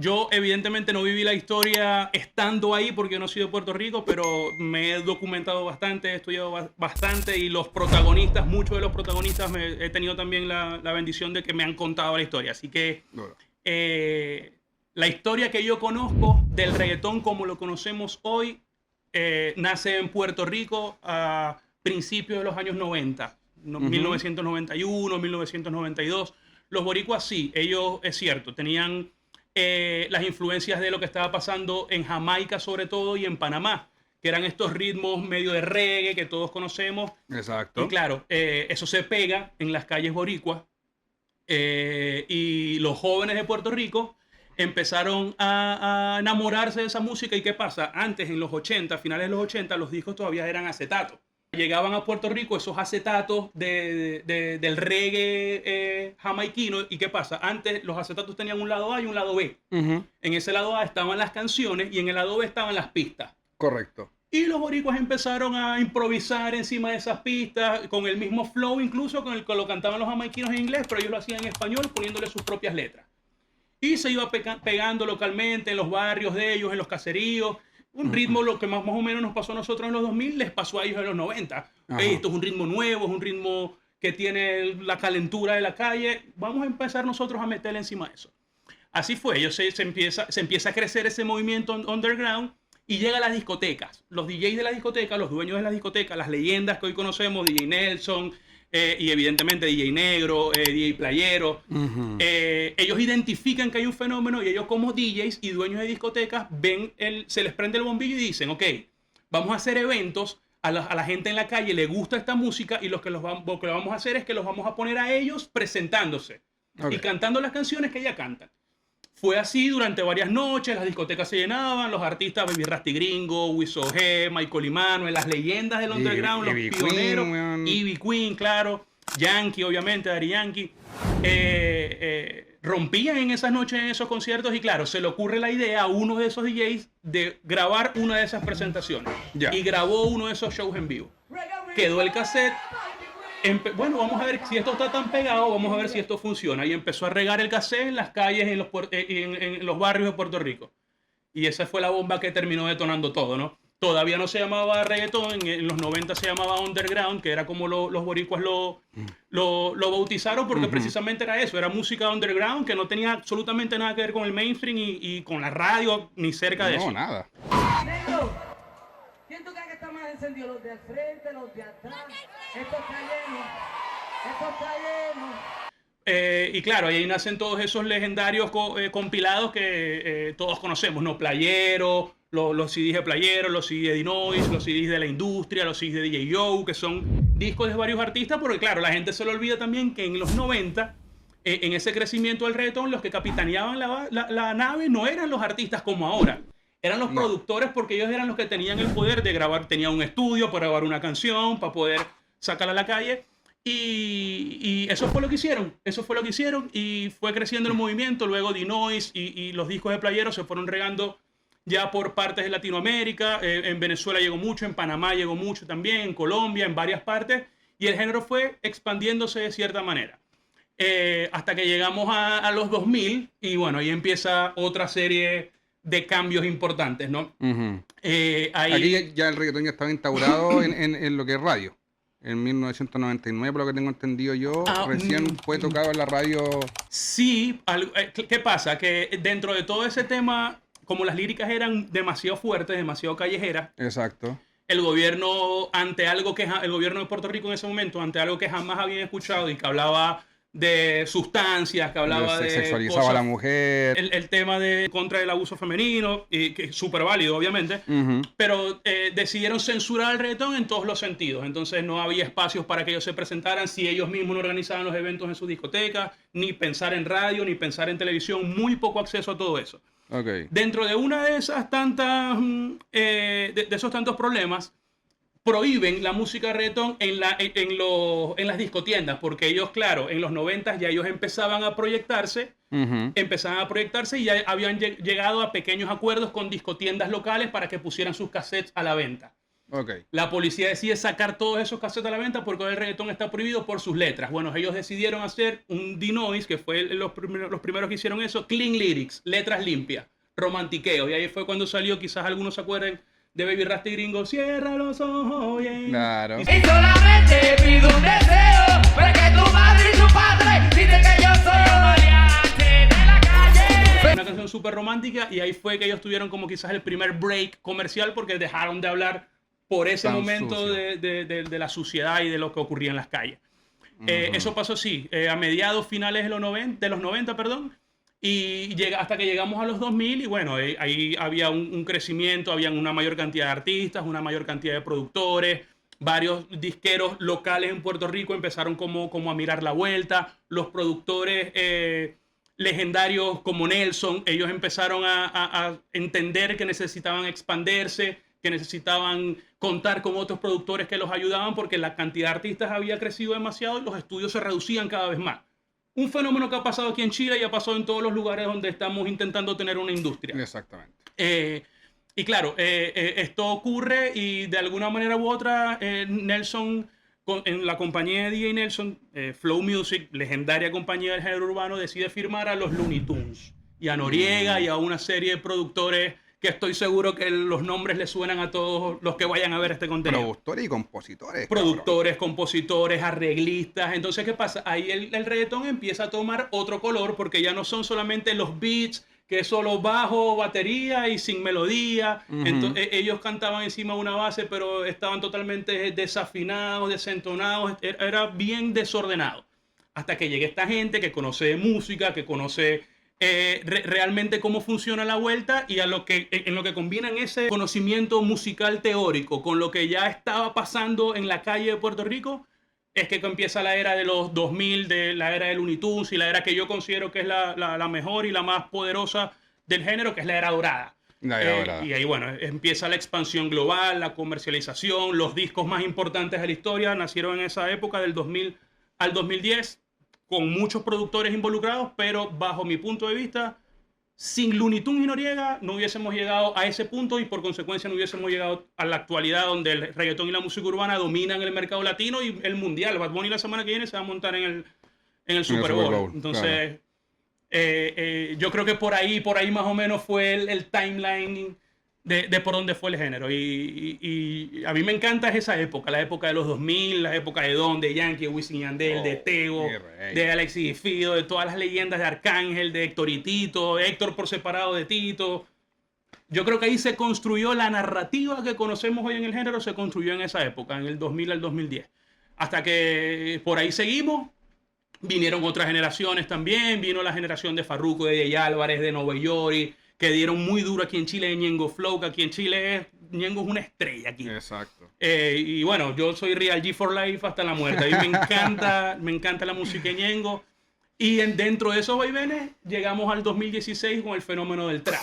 Yo evidentemente no viví la historia estando ahí porque yo no soy de Puerto Rico, pero me he documentado bastante, he estudiado bastante y los protagonistas, muchos de los protagonistas, he tenido también la bendición de que me han contado la historia. Así que Duro. la historia que yo conozco del reggaetón como lo conocemos hoy nace en Puerto Rico a principios de los años 90, 1991, 1992. Los boricuas sí, ellos, es cierto, tenían las influencias de lo que estaba pasando en Jamaica sobre todo y en Panamá, que eran estos ritmos medio de reggae que todos conocemos. Exacto. Y claro, eso se pega en las calles boricuas y los jóvenes de Puerto Rico empezaron a enamorarse de esa música. ¿Y qué pasa? Antes, en los 80, finales de los 80, los discos todavía eran acetatos. Llegaban a Puerto Rico esos acetatos del reggae jamaiquino. ¿Y qué pasa? Antes los acetatos tenían un lado A y un lado B. En ese lado A estaban las canciones y en el lado B estaban las pistas. Correcto. Y los boricuas empezaron a improvisar encima de esas pistas, con el mismo flow incluso con el que lo cantaban los jamaiquinos en inglés, pero ellos lo hacían en español poniéndole sus propias letras. Y se iba pegando localmente en los barrios de ellos, en los caseríos. Un ritmo, lo que más o menos nos pasó a nosotros en los 2000, les pasó a ellos en los 90. Esto es un ritmo nuevo, es un ritmo que tiene la calentura de la calle. Vamos a empezar nosotros a meterle encima de eso. Así fue, se empieza a crecer ese movimiento underground y llega a las discotecas. Los DJs de la discoteca, los dueños de las discotecas, las leyendas que hoy conocemos, DJ Nelson, y evidentemente DJ Negro, DJ Playero, ellos identifican que hay un fenómeno y ellos como DJs y dueños de discotecas se les prende el bombillo y dicen, ok, vamos a hacer eventos, a la gente en la calle le gusta esta música y lo que vamos a hacer es que los vamos a poner a ellos presentándose y cantando las canciones que ya cantan. Fue así durante varias noches, las discotecas se llenaban, los artistas Baby Rasty Gringo, Wiso G, Michael Immanuel, las leyendas del underground, los pioneros, Ivy Queen, claro, Yankee, obviamente, Daddy Yankee, rompían en esas noches en esos conciertos y claro, se le ocurre la idea a uno de esos DJs de grabar una de esas presentaciones y grabó uno de esos shows en vivo. Quedó el cassette. Bueno, vamos a ver si esto está tan pegado, vamos a ver si esto funciona. Y empezó a regar el cassette en las calles, en los barrios de Puerto Rico. Y esa fue la bomba que terminó detonando todo, ¿no? Todavía no se llamaba reggaetón, en los 90 se llamaba underground, que era como los boricuas lo bautizaron, porque precisamente era eso, era música underground que no tenía absolutamente nada que ver con el mainstream y con la radio, ni cerca de eso. No, nada. Negro, ¿quién tú crees que está más encendido? ¿Los de al frente, los de atrás? Esto está lleno, esto está lleno. Y claro, ahí nacen todos esos legendarios compilados que todos conocemos, ¿no? Playero, los CDs de Playero, los CDs de Dinois, los CDs de La Industria, los CDs de DJ Joe, que son discos de varios artistas, porque claro, la gente se le olvida también que en los 90, en ese crecimiento del reggaetón, los que capitaneaban la nave no eran los artistas como ahora. Eran los productores, porque ellos eran los que tenían el poder de grabar, tenían un estudio para grabar una canción, para poder sacarla a la calle. Y eso fue lo que hicieron, y fue creciendo el movimiento. Luego Dinois y los discos de Playero se fueron regando ya por partes de Latinoamérica. En Venezuela llegó mucho, en Panamá llegó mucho también, en Colombia, en varias partes, y el género fue expandiéndose de cierta manera. Hasta que llegamos a los 2000, y bueno, ahí empieza otra serie de cambios importantes, ¿no? Aquí ya el reggaetón ya estaba instaurado en lo que es radio. En 1999, por lo que tengo entendido yo, recién fue tocado en la radio. Sí, ¿qué pasa? Que dentro de todo ese tema, como las líricas eran demasiado fuertes, demasiado callejeras. Exacto. El gobierno, el gobierno de Puerto Rico en ese momento, ante algo que jamás habían escuchado y que hablaba de sustancias, que hablaba de sexualizaba cosas, a la mujer. El tema de contra el abuso femenino, que es súper válido, obviamente, pero decidieron censurar el reggaetón en todos los sentidos. Entonces no había espacios para que ellos se presentaran si ellos mismos no organizaban los eventos en sus discotecas, ni pensar en radio, ni pensar en televisión, muy poco acceso a todo eso. Dentro de una de esas tantas, de esos tantos problemas, prohíben la música de reggaetón en las discotiendas, porque ellos, claro, en los 90 ya ellos empezaban a proyectarse y ya habían llegado a pequeños acuerdos con discotiendas locales para que pusieran sus cassettes a la venta. Okay. La policía decide sacar todos esos casetes a la venta porque el reggaetón está prohibido por sus letras. Bueno, ellos decidieron hacer un D-Noise, que fue los primeros que hicieron eso, clean lyrics, letras limpias, romantiqueo. Y ahí fue cuando salió, quizás algunos se acuerden, de Baby Rasta y Gringo, cierra los ojos, yeah. Claro. Y solamente pido un deseo, para que tu madre y tu padre dicen que yo soy un maleante de la calle. Una canción súper romántica y ahí fue que ellos tuvieron como quizás el primer break comercial porque dejaron de hablar por ese momento de la suciedad y de lo que ocurría en las calles. Eso pasó, sí, a mediados finales de los 90, perdón, y hasta que llegamos a los 2000 y bueno, ahí había un crecimiento, había una mayor cantidad de artistas, una mayor cantidad de productores, varios disqueros locales en Puerto Rico empezaron como a mirar la vuelta, los productores legendarios como Nelson, ellos empezaron a entender que necesitaban expandirse, que necesitaban contar con otros productores que los ayudaban porque la cantidad de artistas había crecido demasiado y los estudios se reducían cada vez más. Un fenómeno que ha pasado aquí en Chile y ha pasado en todos los lugares donde estamos intentando tener una industria. Exactamente. Y claro, esto ocurre y de alguna manera u otra, Nelson, en la compañía de DJ Nelson, Flow Music, legendaria compañía del género urbano, decide firmar a los Looney Tunes y a Noriega y a una serie de productores que estoy seguro que los nombres les suenan a todos los que vayan a ver este contenido. Productores y compositores. Productores, compositores, arreglistas. Entonces, ¿qué pasa? Ahí el reggaetón empieza a tomar otro color porque ya no son solamente los beats, que es solo bajo, batería y sin melodía. Entonces, ellos cantaban encima de una base, pero estaban totalmente desafinados, desentonados. Era bien desordenado. Hasta que llegue esta gente que conoce de música, que conoce realmente cómo funciona la vuelta y en lo que combinan ese conocimiento musical teórico con lo que ya estaba pasando en la calle de Puerto Rico, es que empieza la era de los 2000, de la era de Looney Tunes y la era que yo considero que es la mejor y la más poderosa del género, que es la era dorada. Y ahí, bueno, empieza la expansión global, la comercialización, los discos más importantes de la historia nacieron en esa época, del 2000 al 2010, con muchos productores involucrados, pero bajo mi punto de vista, sin Looney Tunes y Noriega no hubiésemos llegado a ese punto y por consecuencia no hubiésemos llegado a la actualidad donde el reggaetón y la música urbana dominan el mercado latino y el mundial. Bad Bunny la semana que viene se va a montar en el Super Bowl. Entonces, claro. Yo creo que por ahí más o menos fue el timeline de por dónde fue el género. Y a mí me encanta esa época, la época de los 2000, la época de Don, de Yankee, de Wisin y Yandel, de Tego, de Alexis y Fido, de todas las leyendas de Arcángel, de Héctor y Tito, Héctor por separado de Tito. Yo creo que ahí se construyó la narrativa que conocemos hoy en el género, se construyó en esa época, en el 2000 al 2010. Hasta que por ahí seguimos. Vinieron otras generaciones también, vino la generación de Farruko, de Jay Álvarez, de Nueva York, que dieron muy duro aquí en Chile, de Ñengo Flow, que aquí en Chile Ñengo es una estrella aquí. Exacto. Y bueno, yo soy Real G for Life hasta la muerte. A mí me encanta la música de Ñengo. Y dentro de esos vaivenes llegamos al 2016 con el fenómeno del trap.